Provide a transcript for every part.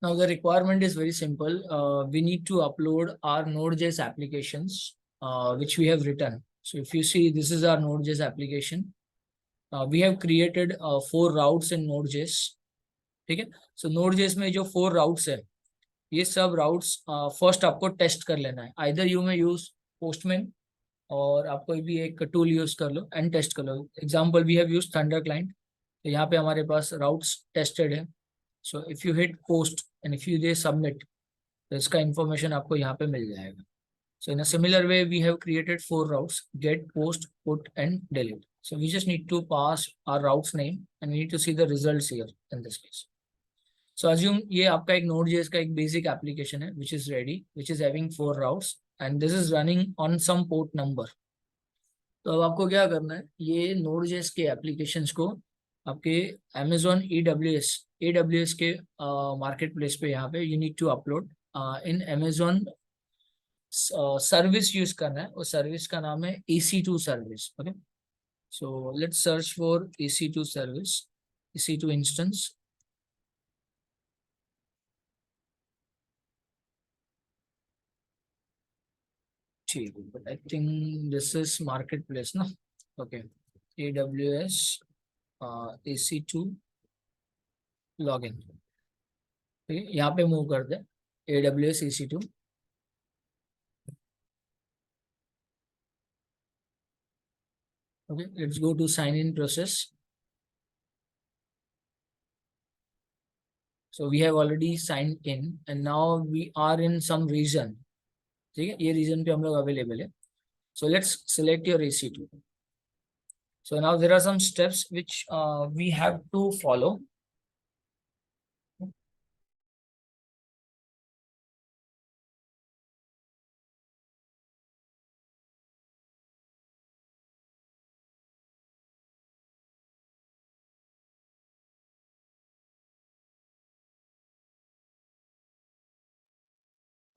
Now the requirement is very simple. We need to upload our Node.js applications which we have written. So if you see, this is our Node.js application. We have created 4 routes in Node.js. ठीक है. So Node.js में जो 4 routes है, ये सब routes first आपको test कर लेना है. Either you may use Postman और आप कोई भी एक टूल यूज कर लो एंड टेस्ट कर लो. Example we have use Thunder Client. तो यहाँ पे हमारे पास राउट्स टेस्टेड है. So if you hit post and if you they submit, तो इसका इंफॉर्मेशन आपको यहाँ पे मिल जाएगा. So in a similar way we have created 4 routes: get, post, put and delete. So we just need to pass our routes name and we need to see the results here in this case. So assume ये आपका एक Node.js का एक basic application है which is ready, which is having 4 routes and this is running on some port number. तो अब आपको क्या करना है, ये Node.js के एप्लीकेशंस को आपके Amazon AWS के मार्केट प्लेस पे यहाँ पे you need to upload in Amazon service use करना है. उस सर्विस का नाम है EC2 service. Okay, so let's search for EC2 service, EC2 instance. ठीक है, but I think this is market place ना. Okay, AWS EC2 login. ठीक है, यहाँ पे मूव कर दे AWS EC2. Okay, let's go to sign in process. So we have already signed in and now we are in some region. ठीक है, ये region पे हम लोग available है. So let's select your EC2. So now there are some steps which we have to follow.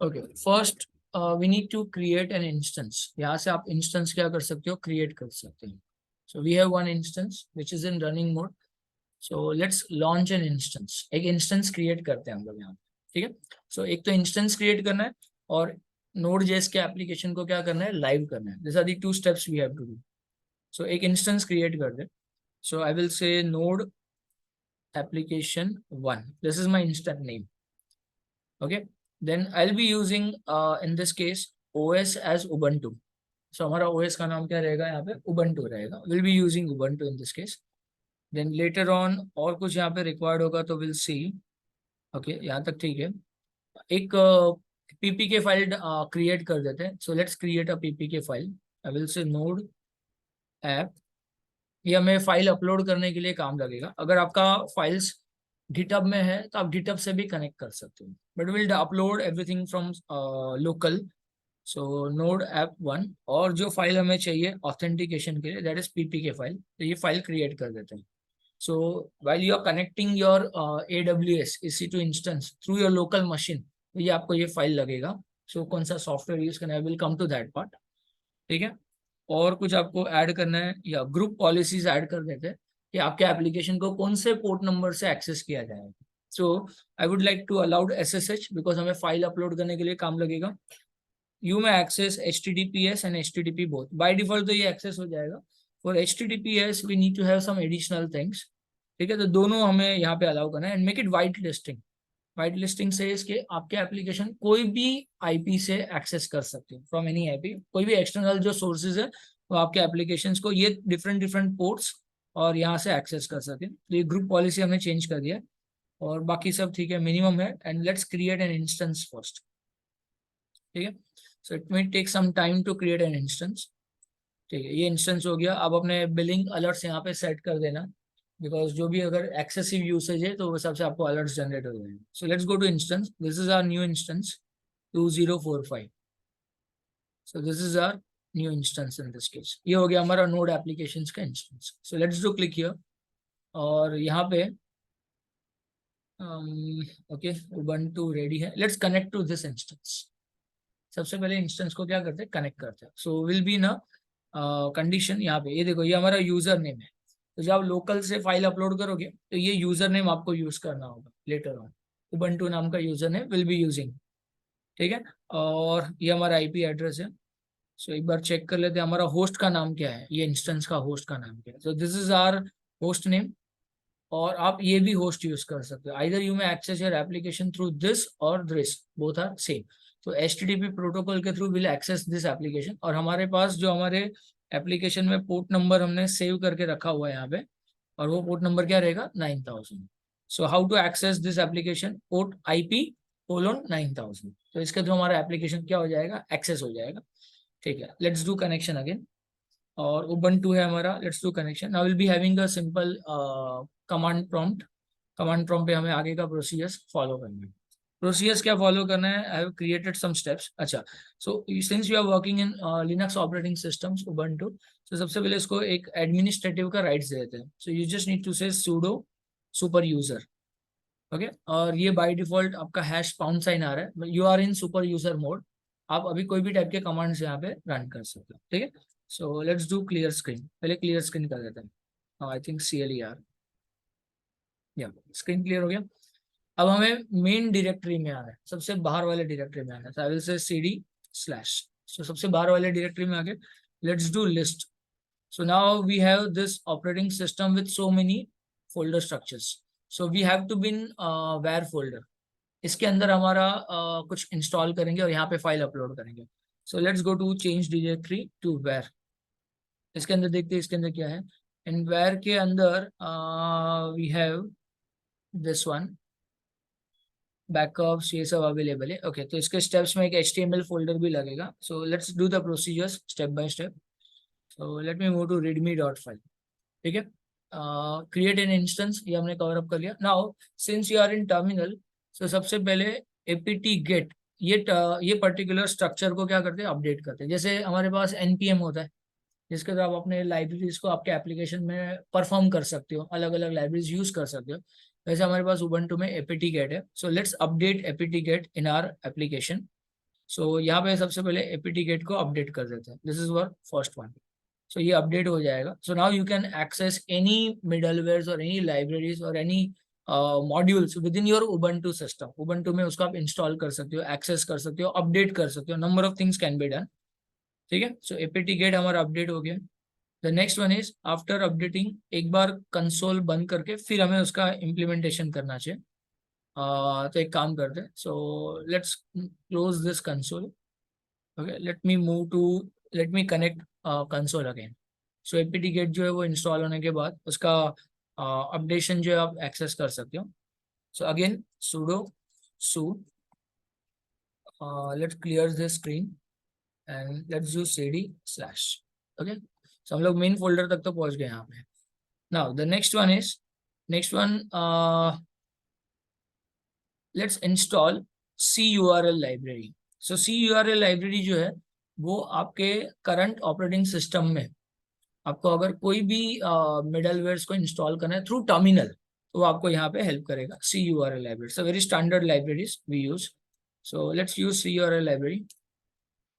Okay, first we need to create an instance. यहाँ से आप instance क्या कर सकते हो, create कर सकते हो. So we have one instance which is in running mode. So let's launch an instance. एक instance create करते हैं हम लोग यहाँ पे. ठीक है. So एक तो instance create करना है और Node.js के application को क्या करना है, live करना है. These are the 2 steps we have to do. So एक instance create कर दे. So I will say node application 1. This is my instance name. Okay. Then I'll be using in this case OS as Ubuntu. So हमारा OS का नाम क्या रहेगा यहाँ पे, Ubuntu रहेगा. We'll be using Ubuntu in this case. Then later on और कुछ यहाँ पे required होगा तो we'll see. Okay, यहाँ तक ठीक है. एक PPK फाइल create कर देते हैं. So let's create a PPK file. I will say node app. ये हमें फाइल अपलोड करने के लिए काम लगेगा. अगर आपका फाइल्स GitHub में है तो आप GitHub से भी कनेक्ट कर सकते हो, but will upload everything from local. So node app 1 और जो फाइल हमें चाहिए ऑथेंटिकेशन के लिए, दैट इज PPK फाइल. तो ये फाइल क्रिएट कर देते हैं. So while you are connecting your AWS EC2 instance through your local machine, तो ये आपको ये फाइल लगेगा. सो कौन सा सॉफ्टवेयर यूज करना है, will come to that part. ठीक है. और कुछ आपको ऐड करना है या ग्रुप पॉलिसीज ऐड कर देते हैं कि आपके एप्लीकेशन को कौन से पोर्ट नंबर से एक्सेस किया जाएगा. So I would like to allowed SSH because हमें फाइल अपलोड करने के लिए काम लगेगा. यू में access HTTPS and HTTP both. By default तो ये एक्सेस हो जाएगा. For HTTPS we need to have some additional things. ठीक है, तो दोनों हमें यहाँ पे अलाउ करना है and make it white listing. White listing से इसके आपके एप्लीकेशन कोई भी IP से एक्सेस कर सकते हो फ्रॉम एनी IP. कोई भी एक्सटर्नल जो सोर्सेज है वो आपके एप्लीकेशंस को ये डिफरेंट पोर्ट्स और यहाँ से एक्सेस कर सके. तो ये ग्रुप पॉलिसी हमने चेंज कर दिया और बाकी सब ठीक है, मिनिमम है. And let's create an instance first. ठीक है. So it may take some time to create an instance. ठीक है, ये इंस्टेंस हो गया. अब अपने बिलिंग अलर्ट्स यहाँ पे सेट कर देना, बिकॉज जो भी अगर एक्सेसिव यूसेज है तो वो सबसे आपको अलर्ट्स जनरेट हो जाएंगे. So let's go to instance. This is our new instance 2045. So this is our new instance in this case. ये हो गया हमारा नोड एप्लीकेशंस का instance. So let's do click here और यहाँ पे ओके उबंटू रेडी है. Let's connect to this instance. सबसे पहले इंस्टेंस को क्या करते हैं, कनेक्ट करते हैं. सो विल बी ना कंडीशन यहाँ पे, ये देखो ये हमारा यूजर नेम है. तो जब आप लोकल से फाइल अपलोड करोगे तो ये यूजर नेम आपको यूज करना होगा लेटर ऑन. उबंटू नाम का user name will be using, ठीक है। और ये हमारा आईपी एड्रेस है। सो एक बार चेक कर लेते हैं हमारा होस्ट का नाम क्या है, ये इंस्टेंस का होस्ट का नाम क्या है। So this is our host name. और आप ये भी होस्ट यूज कर सकते हो, आइदर यू में access your application through this और दिस, बोथ आर सेम। तो HTTP प्रोटोकॉल के थ्रू विल एक्सेस दिस एप्लीकेशन। और हमारे पास जो हमारे एप्लीकेशन में पोर्ट नंबर हमने सेव करके रखा हुआ है यहाँ पे, और वो पोर्ट नंबर क्या रहेगा, 9000। So how to access this application, port IP:9000। तो इसके थ्रू हमारा एप्लीकेशन क्या हो जाएगा, एक्सेस हो जाएगा, ठीक है। Let's do connection again. और उबंटू है हमारा, let's do connection. Now will be having a simple command prompt. Command prompt पे हमें आगे का प्रोसीजर्स फॉलो करना है। प्रोसीजर्स क्या फॉलो करना है, I have created some steps. अच्छा, so since you are working in Linux operating systems Ubuntu, तो सबसे पहले इसको एक एडमिनिस्ट्रेटिव का राइट्स देते हैं। So you just need to say sudo super user, okay. और ये बाय डिफॉल्ट आपका #साइन आ रहा है, you are in super user mode. आप अभी कोई भी टाइप के कमांड्स यहाँ पे रन कर सकते हो, ठीक है। So let's do clear screen, पहले क्लियर स्क्रीन कर देते हैं। आई थिंक CLER, या स्क्रीन क्लियर हो गया। अब हमें मेन डायरेक्टरी में आना है, सबसे बाहर वाले डायरेक्टरी में आना है। आई विल से CD/। सो सबसे बाहर वाले डायरेक्टरी में आके let's do list. So now we have this operating system with so many folder structures. So we have to bin var folder. इसके अंदर हमारा कुछ इंस्टॉल करेंगे और यहाँ पे फाइल अपलोड करेंगे। So let's go to change directory to var. इसके अंदर देखते हैं इसके अंदर क्या है। इन वेयर के अंदर we have this one, backups, ये सब अवेलेबल है, ओके। तो इसके स्टेप्स में एक HTML फोल्डर भी लगेगा। So let's do the procedures step by step. So let me move to readme.file, ठीक है। क्रिएट एन इंस्टेंस, ये हमने कवर अप कर लिया। Now since you are in terminal, so सबसे पहले apt-get, ये पर्टिकुलर स्ट्रक्चर को क्या करते हैं, अपडेट करते हैं। जैसे हमारे पास npm होता है, जिसके द्वारा आप अपने लाइब्रेरीज को आपके एप्लीकेशन में परफॉर्म कर सकते हो, अलग अलग लाइब्रेरीज यूज कर सकते हो। वैसे हमारे पास उबंटू में apt-get है। So let's update apt-get in our application. So यहाँ पे सबसे पहले apt-get को अपडेट कर देते हैं। This is our first one. So ये अपडेट हो जाएगा। So now you can access any middleware और एनी लाइब्रेरीज और any modules within your Ubuntu system. Ubuntu में उसको आप इंस्टॉल कर सकते हो, एक्सेस कर सकते हो, अपडेट कर सकते हो, number of things can be done, ठीक है। सो apt-get हमारा अपडेट हो गया। The next one is after updating, एक बार कंसोल बंद करके फिर हमें उसका इम्प्लीमेंटेशन करना चाहिए। तो एक काम करते हैं। So let's close this console, okay. Let me connect console again. So apt-get जो है वो इंस्टॉल होने के बाद उसका अपडेशन जो है आप एक्सेस कर सकते हो। So again sudo su, let's clear this screen and let's do cd/, okay. So हम लोग मेन फोल्डर तक तो पहुंच गए यहाँ पे। Now the next one, let's install CURL library. So CURL library जो है वो आपके करंट ऑपरेटिंग सिस्टम में आपको अगर कोई भी मिडलवेयर्स को इंस्टॉल करना है थ्रू टर्मिनल, तो वो आपको यहाँ पे हेल्प करेगा। CURL library, so very standard libraries we use. So let's use CURL library.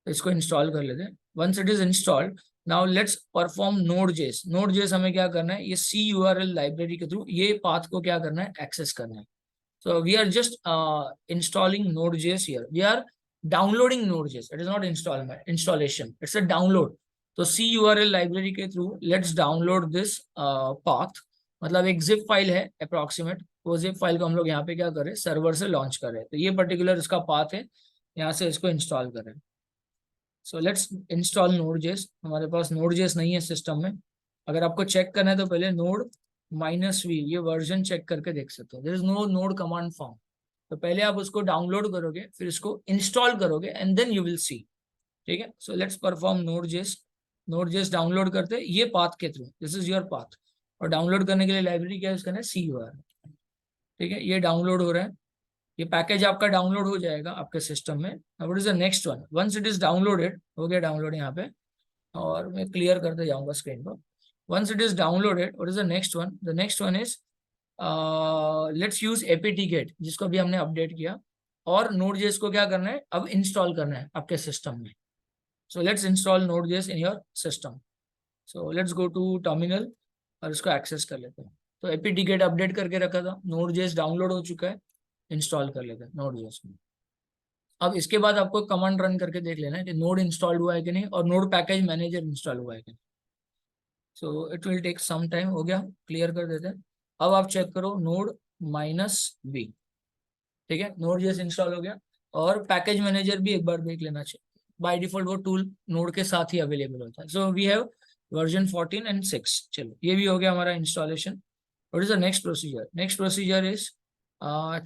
इसको इंस्टॉल कर लेते हैं। Once it is installed, now let's perform Node.js। Node.js हमें क्या करना है, ये CURL लाइब्रेरी के थ्रू ये पाथ को क्या करना है, एक्सेस करना है। So we are just installing Node.js here. We are downloading Node.js. It is not installation. It's a download. तो CURL लाइब्रेरी के through let's download this path। मतलब एक zip फाइल है अप्रोक्सीमेट, वो zip फाइल को हम लोग यहाँ पे क्या करें, सर्वर से लॉन्च करें। तो ये पर्टिकुलर इसका पाथ है, यहाँ से इसको इंस्टॉल करें। सो लेट्स इंस्टॉल Node.js। हमारे पास Node.js नहीं है सिस्टम में। अगर आपको चेक करना है तो पहले node-v ये वर्जन चेक करके देख सकते हो। There is no node command form. तो पहले आप उसको डाउनलोड करोगे, फिर इसको इंस्टॉल करोगे and then you will see, ठीक है। So let's perform Node.js download करते ये पाथ के through, this is your path. और डाउनलोड करने के लिए लाइब्रेरी क्या यूज करना है, CURL, ठीक है। ये डाउनलोड हो रहा है, ये पैकेज आपका डाउनलोड हो जाएगा आपके सिस्टम में। What is the next one, once it is downloaded, हो गया डाउनलोड यहाँ पे, और मैं क्लियर करते जाऊंगा स्क्रीन को। Once it is downloaded, what is the next one, the next one is let's use apt-get, जिसको अभी हमने अपडेट किया। और Node.js को क्या करना है, अब इंस्टॉल करना है आपके सिस्टम में। So let's install Node.js in your system. So let's go to terminal और इसको एक्सेस कर लेते हैं। तो apt-get अपडेट करके रखा था, Node.js डाउनलोड हो चुका है। इंस्टॉल कर लेते हैं Node.js में। अब इसके बाद आपको कमांड रन करके देख लेना है कि नोड इंस्टॉल्ड हुआ है कि नहीं और नोड पैकेज मैनेजर इंस्टॉल हुआ है कि नहीं। So it will take some time. हो गया, क्लियर कर देते हैं। अब आप चेक करो node-v, ठीक है, Node.js इंस्टॉल हो गया। और पैकेज मैनेजर भी एक बार देख लेना चाहिए, बाय डिफॉल्ट वो टूल नोड के साथ ही अवेलेबल होता है। So we have version 14 and 6। चलो ये भी हो गया हमारा इंस्टॉलेशन। What is the next procedure? Next procedure is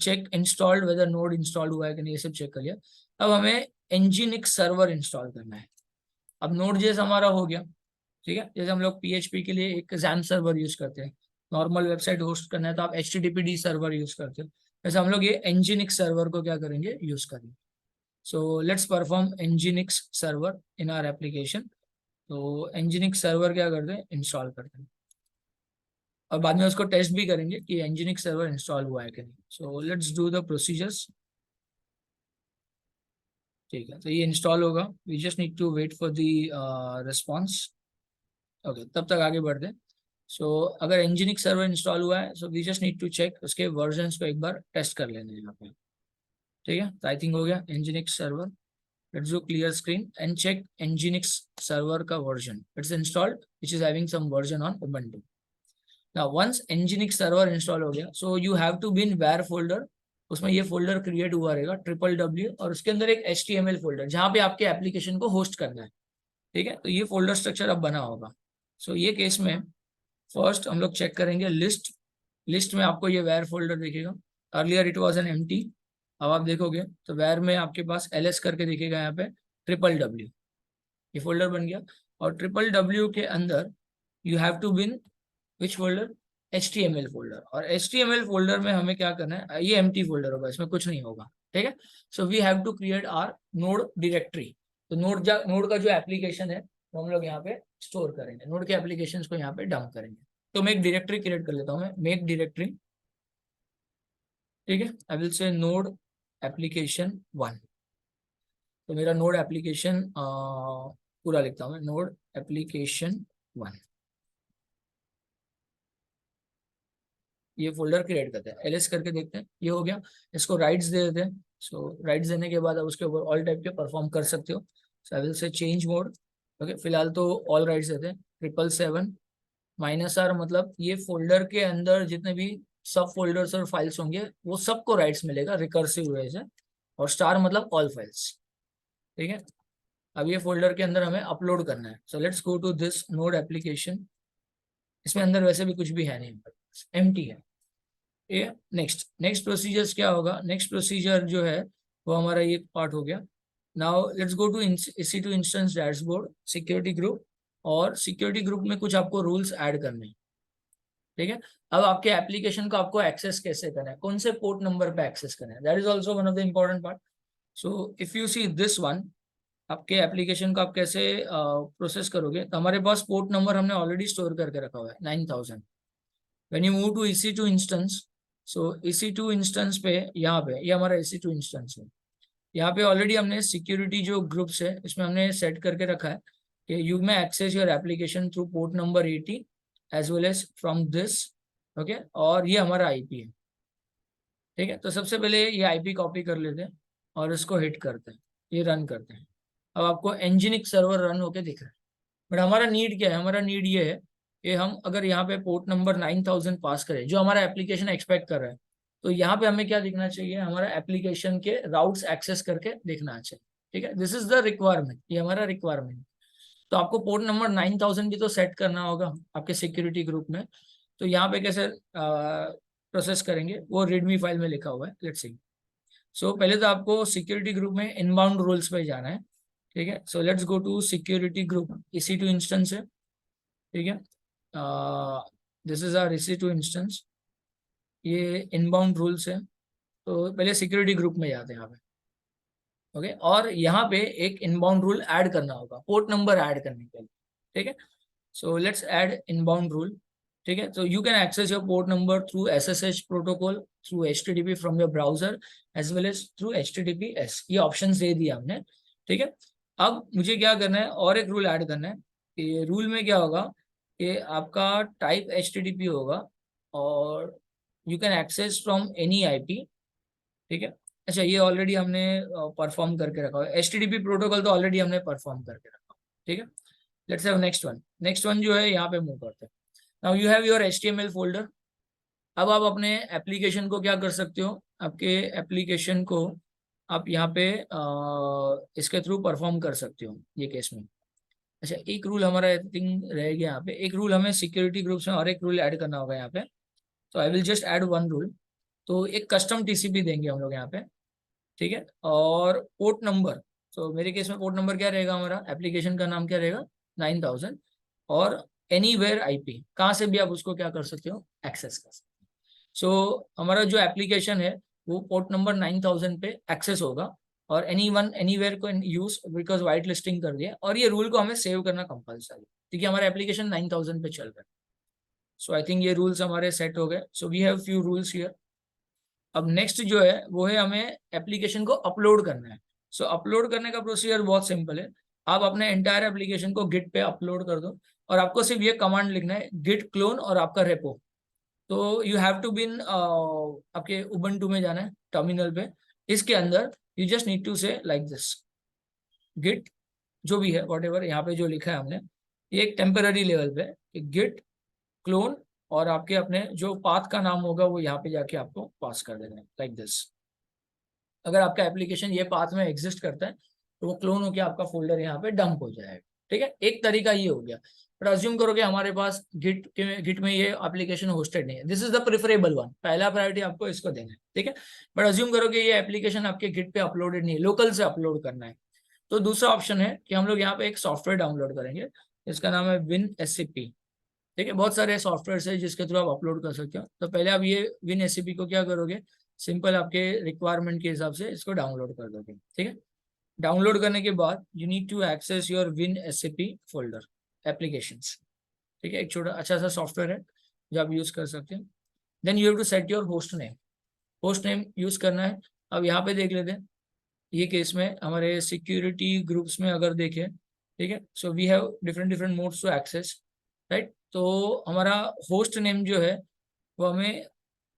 check installed whether node installed हुआ है कि नहीं, ये सब चेक कर लिया। अब हमें nginx सर्वर इंस्टॉल करना है। अब Node.js हमारा हो गया, ठीक है। जैसे हम लोग PHP के लिए एक XAMPP सर्वर यूज करते हैं, नॉर्मल वेबसाइट होस्ट करना है तो आप HTTPD सर्वर यूज करते हो, वैसे हम लोग ये nginx सर्वर को क्या करेंगे, यूज करेंगे। So let's perform nginx server in our application. तो nginx सर्वर क्या करते हैं, इंस्टॉल करते हैं, और बाद में उसको टेस्ट भी करेंगे कि nginx सर्वर इंस्टॉल हुआ है कि नहीं। So let's do the procedures. ठीक है, तो ये इंस्टॉल होगा, we just need to wait for the response. Okay, तब तक आगे बढ़ते हैं। सो अगर nginx सर्वर इंस्टॉल हुआ है, so we just need to check उसके वर्जन्स को एक बार टेस्ट कर लेने यहाँ पे। ठीक है, तो आई थिंक हो गया nginx server. Let's do clear screen and check nginx server का version. It's installed which is having some version on ubuntu। Now once nginx server install हो गया, so you have to be in where folder. उसमें ये folder create हुआ रहेगा www, और उसके अंदर एक HTML फोल्डर जहाँ पे आपके एप्लीकेशन को होस्ट करना है। ठीक है, तो ये फोल्डर स्ट्रक्चर अब बना होगा। सो ये केस में फर्स्ट हम लोग चेक करेंगे लिस्ट। लिस्ट में आपको ये वेयर फोल्डर दिखेगा। Earlier it was an empty, अब आप देखोगे तो वेयर में आपके पास ls करके दिखेगा यहाँ पे www, ये फोल्डर बन गया। और www के अंदर you have to be in which folder, HTML folder. और HTML फोल्डर में हमें क्या करना है, ये एम्प्टी फोल्डर होगा, इसमें कुछ नहीं होगा। ठीक है, so we have to create our node directory. तो नोड का जो एप्लीकेशन है वो हम लोग यहाँ पे स्टोर करेंगे, नोड के एप्लीकेशंस को यहाँ पे डंप करेंगे। तो मैं एक डायरेक्टरी क्रिएट कर लेता हूँ, मैं मेक डायरेक्टरी। ठीक है, आई विल से नोड एप्लीकेशन 1। तो मेरा नोड एप्लीकेशन पूरा लिखता हूँ मैं, नोड एप्लीकेशन 1, ये फोल्डर क्रिएट करते हैं। ls करके देखते हैं, ये हो गया। इसको राइट्स दे देते हैं। सो राइट्स देने के बाद आप उसके ऊपर ऑल टाइप के परफॉर्म कर सकते हो। So I will say change mode. Okay, फिलहाल तो ऑल राइट्स देते हैं। 777 -r मतलब ये फोल्डर के अंदर जितने भी सब फोल्डर्स और फाइल्स होंगे वो सबको राइट्स मिलेगा रिकर्सिव वे से। और स्टार मतलब ऑल फाइल्स। ठीक है, अब ये फोल्डर के अंदर हमें अपलोड करना है। So let's go to this node application. इसमें अंदर वैसे भी कुछ भी है नहीं, एम्प्टी है ये। नेक्स्ट प्रोसीजर्स क्या होगा, नेक्स्ट प्रोसीजर जो है वो हमारा ये पार्ट हो गया। Now let's go to EC2 instance dashboard security group. और सिक्योरिटी ग्रुप में कुछ आपको रूल्स ऐड करने हैं। ठीक है, अब आपके एप्लीकेशन को आपको एक्सेस कैसे करना है, कौन से पोर्ट नंबर पे एक्सेस करना है, that is also one of the important part. So if you see this one, आपके एप्लीकेशन को आप कैसे प्रोसेस करोगे, तो हमारे पास पोर्ट नंबर हमने ऑलरेडी स्टोर करके रखा हुआ है 9000। When you move to EC2 instance, so EC2 instance पे यहाँ पे ये हमारा EC2 इंस्टेंस है। यहाँ पे ऑलरेडी हमने सिक्योरिटी जो ग्रुप्स है इसमें हमने सेट करके रखा है कि यू में access your application through port number 80 as well as from this. Okay, और ये हमारा IP है। ठीक है, तो सबसे पहले ये IP कॉपी कर लेते हैं और इसको हिट करते हैं, ये रन करते हैं। अब आपको nginx सर्वर रन होके दिख रहा है। बट हमारा नीड क्या है, हमारा नीड ये है कि हम अगर यहाँ पे पोर्ट नंबर 9000 पास करें जो हमारा एप्लीकेशन एक्सपेक्ट कर रहा है, तो यहाँ पे हमें क्या दिखना चाहिए, हमारा एप्लीकेशन के राउट्स एक्सेस करके दिखना चाहिए। ठीक है, दिस इज द रिक्वायरमेंट, ये हमारा रिक्वायरमेंट। तो आपको पोर्ट नंबर 9000 भी तो सेट करना होगा आपके सिक्योरिटी ग्रुप में। तो यहाँ पे कैसे प्रोसेस करेंगे वो रीडमी फाइल में लिखा हुआ है, लेट्स सी। सो पहले तो आपको सिक्योरिटी ग्रुप में इनबाउंड रूल्स पे जाना है। ठीक है, so let's go to security group, EC2 instance है। ठीक है, this is our EC2 instance, ये इनबाउंड रूल्स है। तो पहले सिक्योरिटी ग्रुप में जाते हैं यहाँ पे। ओके, और यहाँ पे एक इनबाउंड रूल ऐड करना होगा पोर्ट नंबर ऐड करने के लिए। ठीक है, so let's add inbound rule. ठीक है, so you can access your port number through SSH protocol, through HTTP from your browser as well as through HTTPS। ये ऑप्शंस दे दिया हमने। ठीक है, अब मुझे क्या करना है, और एक रूल ऐड करना है। कि रूल में क्या होगा कि आपका टाइप HTTP होगा और you can access from any IP। ठीक है। अच्छा, ये ऑलरेडी हमने परफॉर्म करके रखा है, HTTP प्रोटोकॉल तो ऑलरेडी हमने परफॉर्म करके रखा है, ठीक है। लेट्स हैव नेक्स्ट वन जो है यहाँ पे मूव करते हैं। Now you have your HTML folder. अब आप अपने एप्लीकेशन को क्या कर सकते हो, आपके एप्लीकेशन को आप यहाँ पे इसके थ्रू परफॉर्म कर सकते हो ये केस में। अच्छा, एक रूल हमारा आई थिंक रह गया यहाँ पे, एक रूल हमें सिक्योरिटी ग्रुप्स में और एक रूल ऐड करना होगा यहाँ पे। तो I will just add one rule. तो एक कस्टम TCP देंगे हम लोग यहाँ पे, ठीक है। और पोर्ट नंबर, तो मेरे केस में पोर्ट नंबर क्या रहेगा, हमारा एप्लीकेशन का नाम क्या रहेगा, 9000। और एनीवेयर IP, कहाँ से भी आप उसको क्या कर सकते हो, एक्सेस कर सकते हो। सो हमारा जो एप्लीकेशन है वो पोर्ट नंबर 9000 पे एक्सेस होगा, और एनी वन एनीवेयर को यूज, बिकॉज वाइट लिस्टिंग कर दिया, और ये रूल को हमें सेव करना कंपलसरी, क्योंकि हमारा एप्लीकेशन 9000 पे चल रहा है। सो आई थिंक ये रूल्स हमारे सेट हो गए। So we have few rules here. अब नेक्स्ट जो है वो है हमें एप्लीकेशन को अपलोड करना है। सो अपलोड करने का प्रोसीजर बहुत सिंपल है। आप अपने एंटायर एप्लीकेशन को गिट पे अपलोड कर दो, और आपको सिर्फ ये कमांड लिखना है, गिट क्लोन और आपका रेपो। तो यू हैव टू बिन आपके उबंटू में जाना है, टर्मिनल पे, इसके अंदर यू जस्ट नीड टू से लाइक दिस, गिट जो भी है वॉट एवर यहाँ पे जो लिखा है हमने, ये एक टेम्पररी लेवल पे, गिट क्लोन, और आपके अपने जो पाथ का नाम होगा वो यहाँ पे जाके आपको पास कर देना है लाइक दिस। अगर आपका एप्लीकेशन ये पाथ में एग्जिस्ट करता है तो वो क्लोन होकर आपका फोल्डर यहाँ पे डंप हो जाएगा, ठीक है। एक तरीका ये हो गया, बट अज्यूम करो कि हमारे पास गिट में ये एप्लीकेशन होस्टेड नहीं है, this is the preferable one, पहला प्रायोरिटी आपको इसको देना है, ठीक है। बट अज्यूम करो कि ये एप्लीकेशन आपके गिट पे अपलोडेड नहीं है, लोकल से अपलोड करना है, तो दूसरा ऑप्शन है कि हम लोग यहाँ पे एक सॉफ्टवेयर डाउनलोड करेंगे, इसका नाम है WinSCP, ठीक है। बहुत सारे सॉफ्टवेयर है जिसके थ्रू आप अपलोड कर सकते हो। तो पहले आप ये WinSCP को क्या करोगे, सिंपल आपके रिक्वायरमेंट के हिसाब से इसको डाउनलोड कर दोगे, ठीक है। डाउनलोड करने के बाद you need to access your WinSCP folder applications, ठीक है। एक छोटा अच्छा सा सॉफ्टवेयर है जो आप यूज कर सकते हैं। Then you have to set your host name use करना है। अब यहाँ पे देख लेते हैं, ये केस में हमारे सिक्योरिटी ग्रुप्स में अगर देखें, ठीक है, so we have different different modes to access, right. तो हमारा होस्ट नेम जो है वो हमें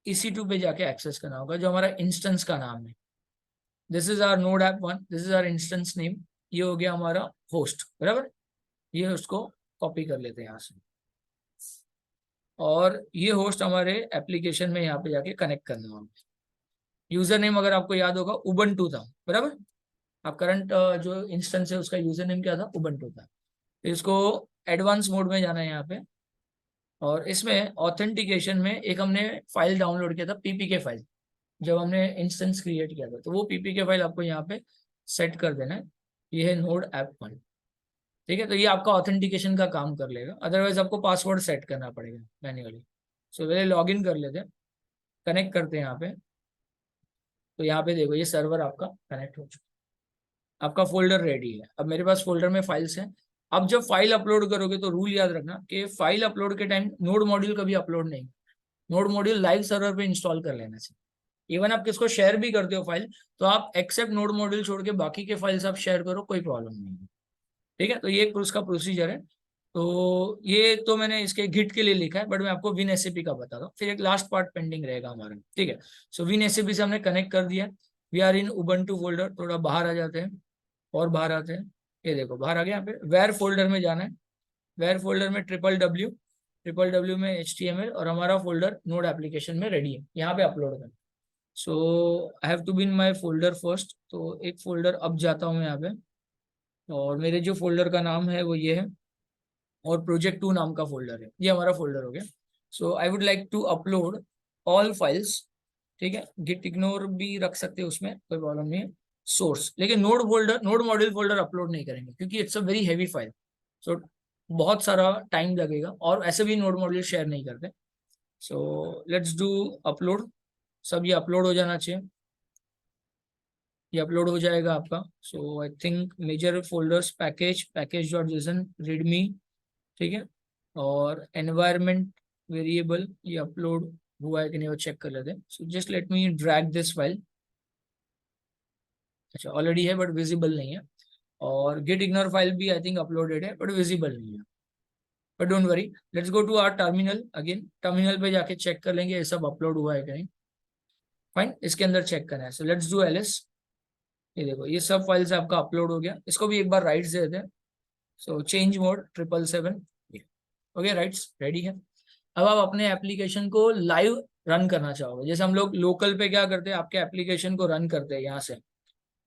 EC2 पे जाके एक्सेस करना होगा, जो हमारा इंस्टेंस का नाम है। This is our node app 1, this is our instance name, ये हो गया हमारा होस्ट, बराबर। ये उसको कॉपी कर लेते हैं यहाँ से, और ये होस्ट हमारे एप्लीकेशन में यहाँ पे जाके कनेक्ट करना होगा। यूजर नेम अगर आपको याद होगा उबंटू था, बराबर। आप करंट जो इंस्टेंस है उसका यूजर नेम क्या था, उबंटू था। तो इसको एडवांस मोड में जाना है यहाँ पे, और इसमें ऑथेंटिकेशन में एक हमने फाइल डाउनलोड किया था, PPK फाइल, जब हमने इंस्टेंस क्रिएट किया था, तो वो PPK फाइल आपको यहाँ पे सेट कर देना है। ये है नोड ऐप 1, ठीक है। तो ये आपका ऑथेंटिकेशन का काम कर लेगा, अदरवाइज आपको पासवर्ड सेट करना पड़ेगा मैन्युअली। सो पहले लॉग इन कर लेते हैं, कनेक्ट करते हैं यहाँ पे। तो यहाँ पे देखो ये सर्वर आपका कनेक्ट हो चुका है, आपका फोल्डर रेडी है। अब मेरे पास फोल्डर में फाइल्स हैं। अब जब फाइल अपलोड करोगे तो रूल याद रखना कि फाइल अपलोड के टाइम नोड मॉड्यूल कभी अपलोड नहीं, नोड मॉड्यूल लाइव सर्वर पे इंस्टॉल कर लेना चाहिए। इवन आप किसको शेयर भी करते हो फाइल, तो आप एक्सेप्ट नोड मॉड्यूल छोड़ के बाकी के फाइल्स आप शेयर करो, कोई प्रॉब्लम नहीं है, ठीक है। तो ये एक उसका प्रोसीजर है। तो ये तो मैंने इसके गिट के लिए लिखा है, बट मैं आपको WinSCP का बता दूं, फिर एक लास्ट पार्ट पेंडिंग रहेगा हमारा, ठीक है। सो WinSCP से हमने कनेक्ट कर दिया, we are in Ubuntu folder. थोड़ा बाहर आ जाते हैं, और बाहर आते हैं, ये देखो बाहर आ गया। यहाँ पे वेयर फोल्डर में जाना है, वेयर फोल्डर में ट्रिपल डब्ल्यू में HTML, और हमारा फोल्डर नोड एप्लीकेशन में रेडी है, यहाँ पे अपलोड करना। So I have to be in my folder first, तो एक फोल्डर अब जाता हूँ मैं यहाँ पे, और मेरे जो फोल्डर का नाम है वो ये है, और project 2 नाम का फोल्डर है, ये हमारा फोल्डर हो गया। So I would like to upload all files, ठीक है। गिट इग्नोर भी रख सकते हैं उसमें, कोई प्रॉब्लम नहीं है। सोर्स, लेकिन नोड मॉड्यूल फोल्डर अपलोड नहीं करेंगे, क्योंकि it's a very heavy file. So बहुत सारा टाइम लगेगा, और ऐसे भी नोड मॉड्यूल शेयर नहीं करते। सो लेट्स डू अपलोड। सब ये अपलोड हो जाना चाहिए, ये अपलोड हो जाएगा आपका। So I think major folders, package dot JSON, readme, ठीक है। और एनवायरमेंट वेरिएबल, ये अपलोड हुआ है कि नहीं वो चेक कर लेते हैं। So just let me drag this file. अच्छा, ऑलरेडी है बट विजिबल नहीं है। और गिट इग्नोर फाइल भी आई थिंक अपलोडेड है, बट विजिबल नहीं है। But don't worry, let's go to our terminal again. Terminal पे जाके चेक कर लेंगे ये सब अपलोड हुआ है कि नहीं। फाइन, इसके अंदर चेक करना है। So let's do ls. ये देखो ये सब फाइल्स आपका अपलोड हो गया, इसको भी एक बार राइट्स दे देते हैं। So change mode 777, okay rights ready है। अब आप अपने एप्लीकेशन को लाइव रन करना चाहोगे, जैसे हम लोग लोकल पे क्या करते हैं, आपके एप्लीकेशन को रन करते हैं यहाँ से,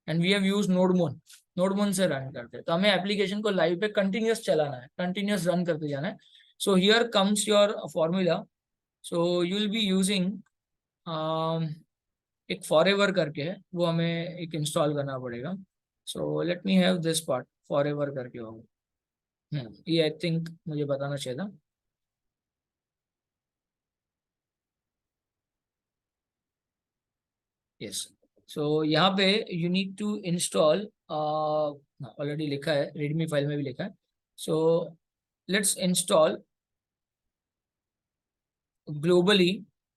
and we have used nodemon, nodemon से रन करते हैं। तो हमें एप्लीकेशन को लाइव पे कंटिन्यूअस चलाना है, कंटिन्यूअस रन करते जाना है। So here comes your formula. So you will be using एक फॉरएवर करके है, वो हमें एक इंस्टॉल करना पड़ेगा। सो let me have this part, forever करके होगा। ये आई थिंक मुझे बताना चाहिए था। यस, सो यहाँ पे you need to install, already लिखा है, रेडमी फाइल में भी लिखा है। So let's install globally.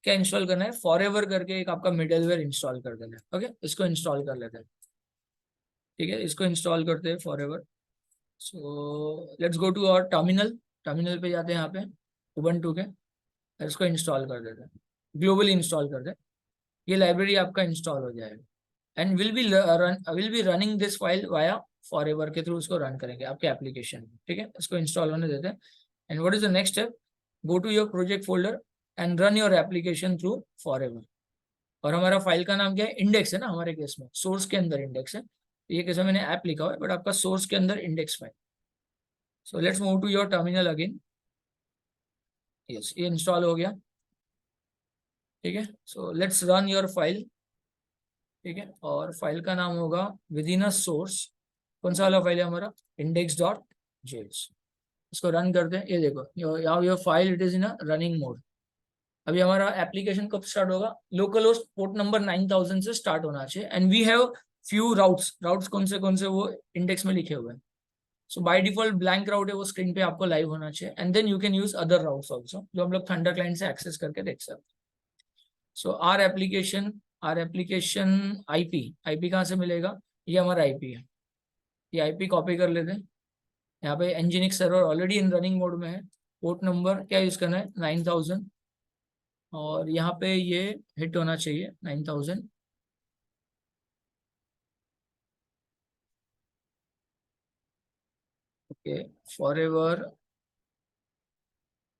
क्या इंस्टॉल करना है, फॉरएवर करके एक आपका मिडलवेयर इंस्टॉल कर देना है। ओके, इसको इंस्टॉल कर लेते हैं। ठीक है, इसको इंस्टॉल करते हैं forever. So let's go to our terminal, terminal पे जाते हैं यहाँ पे उबंटू के, इसको इंस्टॉल कर देते हैं, ग्लोबली इंस्टॉल कर दे। ये लाइब्रेरी आपका इंस्टॉल हो जाएगा, and will be running this file via forever के थ्रू, उसको रन करेंगे आपके एप्लीकेशन में। ठीक है, इसको इंस्टॉल होने देते हैं। And what is the next step, go to your project folder and run your application through forever. और हमारा फाइल का नाम क्या है, इंडेक्स है ना, हमारे केस में सोर्स के अंदर इंडेक्स है। ये कैसे मैंने ऐप लिखा हुआ है, बट आपका सोर्स के अंदर index file. So let's move to your terminal again. Yes, ये इंस्टॉल हो गया। ठीक है, so let's run your file. ठीक है, और फाइल का नाम होगा विद इन अ सोर्स। कौन सा वाला फाइल है हमारा, इंडेक्स डॉट जेएस। इसको रन करते हैं। ये देखो यहाँ your file it is in a running mode. अभी हमारा एप्लीकेशन कब स्टार्ट होगा, लोकल होस्ट पोर्ट नंबर 9000 से स्टार्ट होना चाहिए, and we have few routes. Routes कौन से वो इंडेक्स में लिखे हुए हैं। So by default blank route है, वो स्क्रीन पे आपको लाइव होना चाहिए, and then you can use other routes also, जो हम लोग थंडर क्लाइंट से एक्सेस करके देख सकते हैं। सो आर एप्लीकेशन आईपी, आईपी कहाँ से मिलेगा, ये हमारा आईपी है। ये आईपी कॉपी कर लेते हैं। यहाँ पे nginx server already in running mode में है। पोर्ट नंबर क्या यूज करना है, 9000, और यहाँ पे ये हिट होना चाहिए 9000। Okay, forever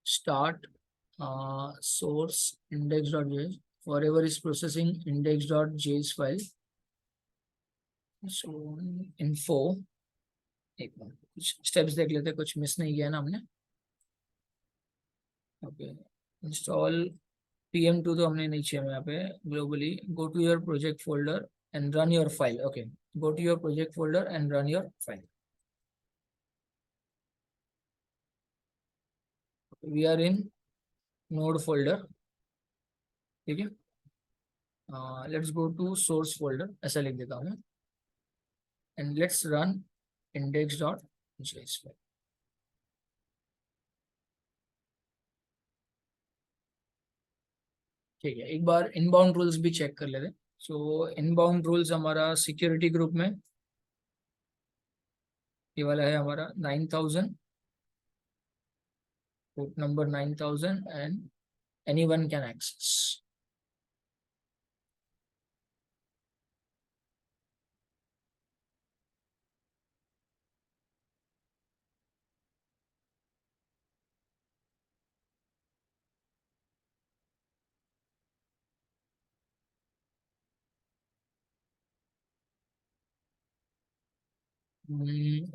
start source index.js, forever is processing index.js file। so info, एक बार कुछ स्टेप्स देख लेते हैं, कुछ मिस नहीं किया ना हमने। ओके, इंस्टॉल pm2 तो हमने नहीं किया यहाँ पे। Globally go to your project folder and run your file. Okay, go to your project folder and run your file. We are in node folder. ठीक है, let's go to source folder, ऐसा लिख देता हूँ मैं, एंड लेट्स रन index.js। ठीक है, एक बार इनबाउंड रूल्स भी चेक कर लेते हैं। सो इनबाउंड रूल्स हमारा सिक्योरिटी ग्रुप में ये वाला है हमारा 9000, port number 9000, and anyone can access.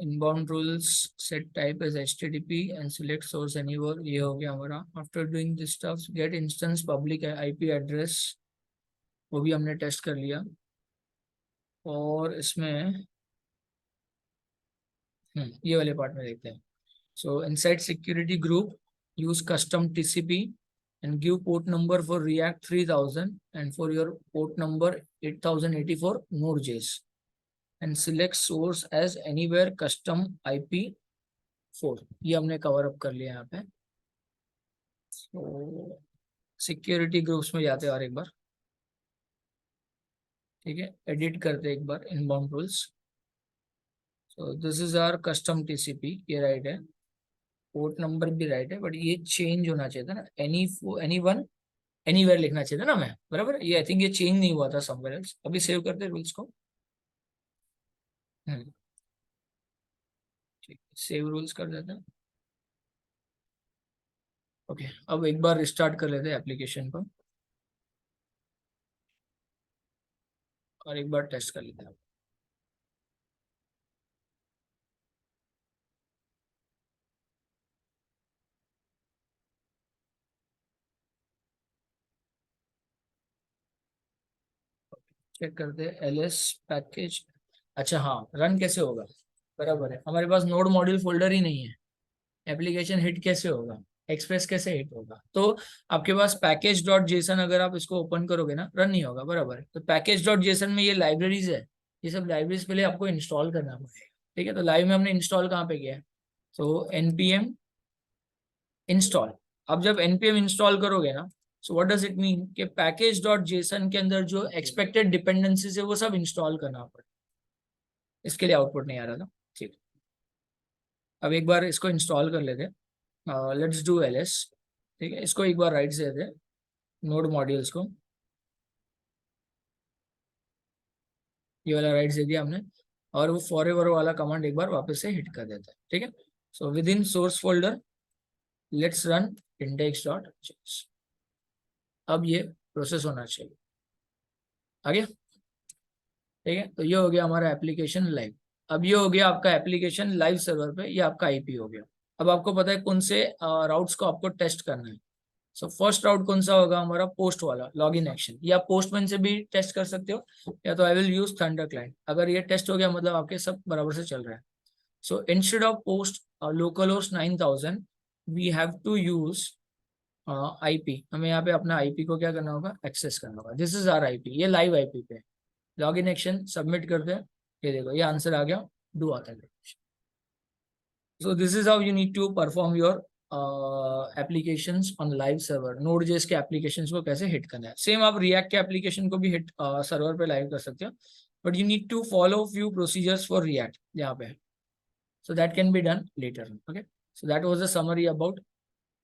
Inbound rules, set type as http and select source anywhere, ये हो गया हमारा। After doing this stuff get instance public IP address, वो भी हमने टेस्ट कर लिया। और इसमें ये वाले पार्ट में देखते हैं। सो inside security group use custom TCP and give port number for React 3000 and for your port number 8084 Node.js and select source as anywhere custom IP4। ये हमने कवर अप कर लिया यहाँ पे। तो सिक्योरिटी ग्रुप्स में जाते हैं और एक बार, ठीक है, एडिट करते हैं एक बार inbound rules. So this is our custom TCP, ये राइट है, पोर्ट नंबर भी राइट है, बट ये चेंज होना चाहिए था ना, एनी वन एनीवेयर लिखना चाहिए था ना मैं, बराबर। ये आई थिंक ये चेंज नहीं हुआ था समवेयर एल्स। अभी सेव करते रूल्स को। ठीक, सेव रूल्स कर देते हैं। ओके, अब एक बार रिस्टार्ट कर लेते हैं एप्लीकेशन को और एक बार टेस्ट कर लेते हैं। चेक करते हैं एलएस पैकेज। अच्छा हाँ, रन कैसे होगा, बराबर है। हमारे पास नोड मॉड्यूल फोल्डर ही नहीं है, एप्लीकेशन हिट कैसे होगा, एक्सप्रेस कैसे हिट होगा। तो आपके पास पैकेज डॉट जेसन, अगर आप इसको ओपन करोगे ना, रन नहीं होगा, बराबर है। तो पैकेज डॉट जेसन में ये लाइब्रेरीज है, ये सब लाइब्रेरीज पहले आपको इंस्टॉल करना पड़ेगा। ठीक है, तो लाइव में हमने इंस्टॉल कहाँ पे किया है, तो npm इंस्टॉल। अब जब npm इंस्टॉल करोगे ना, so what does it mean कि पैकेज डॉट जेसन के अंदर जो एक्सपेक्टेड डिपेंडेंसीज है वो सब इंस्टॉल करना पड़ेगा। इसके लिए आउटपुट नहीं आ रहा था। ठीक, अब एक बार इसको इंस्टॉल कर लेते हैं। Let's do ls। ठीक है, इसको एक बार राइट से देते हैं, नोड मॉड्यूल्स को, ये वाला राइट दे दिया हमने। और वो फॉरएवर वाला कमांड एक बार वापस से हिट कर देता है। ठीक है, so with in source folder let's run index dot JS. अब ये प्रोसेस होना चाहिए आगे। ठीक है, तो ये हो गया हमारा एप्लीकेशन लाइव। अब ये हो गया आपका एप्लीकेशन लाइव सर्वर पे, ये आपका आईपी हो गया। अब आपको पता है कौन से राउट्स को आपको टेस्ट करना है। सो फर्स्ट राउट कौन सा होगा हमारा, पोस्ट वाला लॉगिन एक्शन, या पोस्टमैन से भी टेस्ट कर सकते हो, या तो I will use Thunder client. अगर ये टेस्ट हो गया मतलब आपके सब बराबर से चल रहा है। So instead of post local host 9000 we have to use IP. हमें यहाँ पे अपना आईपी को क्या करना होगा, एक्सेस करना होगा। दिस इज आवर आईपी, ये लाइव आईपी पे। लॉगिन एक्शन सबमिट करते हैं, ये देखो ये आंसर आ गया, do authentication. So this is how you need to perform your applications on live server. Node JS के एप्लीकेशंस को कैसे हिट करना है, सेम आप रिएक्ट के एप्लीकेशन को भी हिट सर्वर पे लाइव कर सकते हो, but you need to follow few procedures for react यहाँ पे। So that can be done later. Okay, so that was the summary about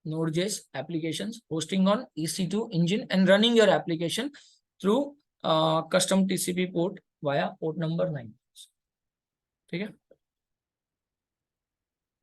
Node.js applications hosting on EC2 engine and running your application through custom TCP port via port number 9। ठीक है।